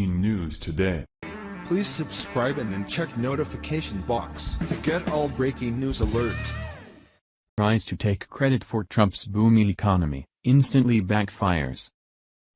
breaking news today. Please subscribe and then check notification box to get all breaking news alert. Tries to take credit for Trump's booming economy, instantly backfires.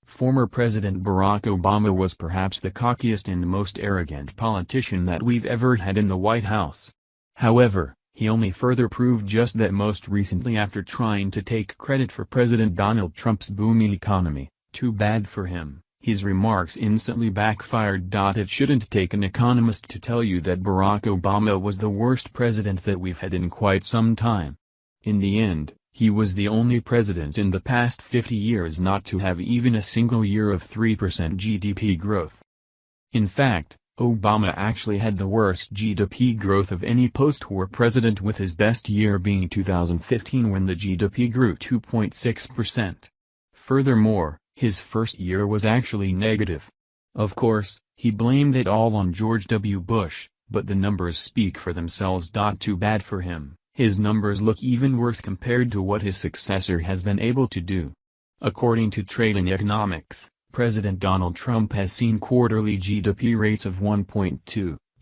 Former President Barack Obama was perhaps the cockiest and most arrogant politician that we've ever had in the White House. However, he only further proved just that most recently after trying to take credit for President Donald Trump's booming economy. Too bad for him, his remarks instantly backfired. It shouldn't take an economist to tell you that Barack Obama was the worst president that we've had in quite some time. In the end, he was the only president in the past 50 years not to have even a single year of 3% GDP growth. In fact, Obama actually had the worst GDP growth of any post-war president, with his best year being 2015 when the GDP grew 2.6%. Furthermore, his first year was actually negative. Of course, he blamed it all on George W. Bush, but the numbers speak for themselves. Too bad for him, his numbers look even worse compared to what his successor has been able to do. According to Trading Economics, President Donald Trump has seen quarterly GDP rates of 1.2,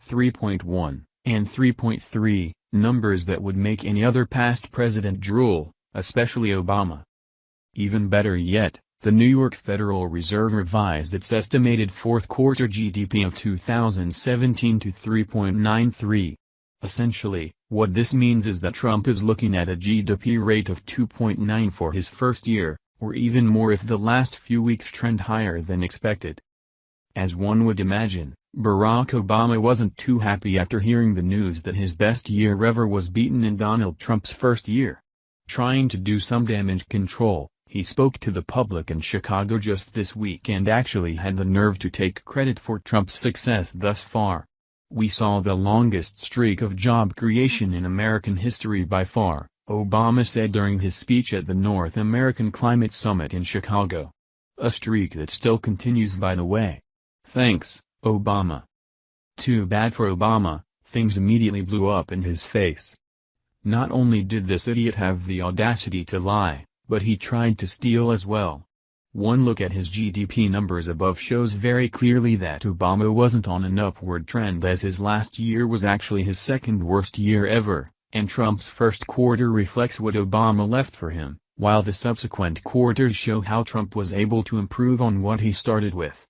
3.1, and 3.3, numbers that would make any other past president drool, especially Obama. Even better yet, the New York Federal Reserve revised its estimated fourth-quarter GDP of 2017 to 3.93. Essentially, what this means is that Trump is looking at a GDP rate of 2.9 for his first year, or even more if the last few weeks trend higher than expected. As one would imagine, Barack Obama wasn't too happy after hearing the news that his best year ever was beaten in Donald Trump's first year. Trying to do some damage control, he spoke to the public in Chicago just this week and actually had the nerve to take credit for Trump's success thus far. "We saw the longest streak of job creation in American history by far," Obama said during his speech at the North American Climate Summit in Chicago. "A streak that still continues, by the way. Thanks, Obama." Too bad for Obama, things immediately blew up in his face. Not only did this idiot have the audacity to lie, but he tried to steal as well. One look at his GDP numbers above shows very clearly that Obama wasn't on an upward trend, as his last year was actually his second worst year ever, and Trump's first quarter reflects what Obama left for him, while the subsequent quarters show how Trump was able to improve on what he started with.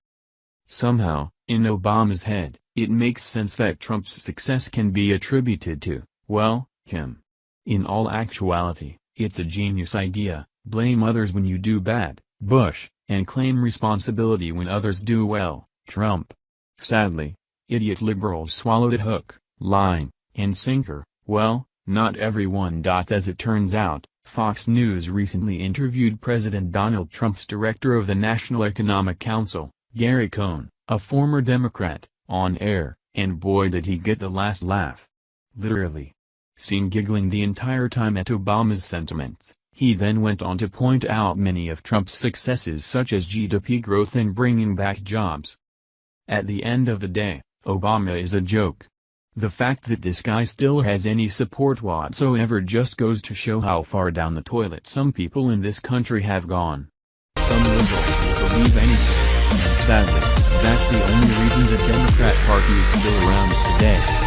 Somehow, in Obama's head, it makes sense that Trump's success can be attributed to, well, him. In all actuality, it's a genius idea: blame others when you do bad, Bush, and claim responsibility when others do well, Trump. Sadly, idiot liberals swallowed it hook, line, and sinker. Well, not everyone. As it turns out, Fox News recently interviewed President Donald Trump's director of the National Economic Council, Gary Cohn, a former Democrat, on air, and boy did he get the last laugh. Literally. Seen giggling the entire time at Obama's sentiments, he then went on to point out many of Trump's successes, such as GDP growth and bringing back jobs. At the end of the day, Obama is a joke. The fact that this guy still has any support whatsoever just goes to show how far down the toilet some people in this country have gone. Some liberals will believe anything, and sadly, that's the only reason the Democrat Party is still around today.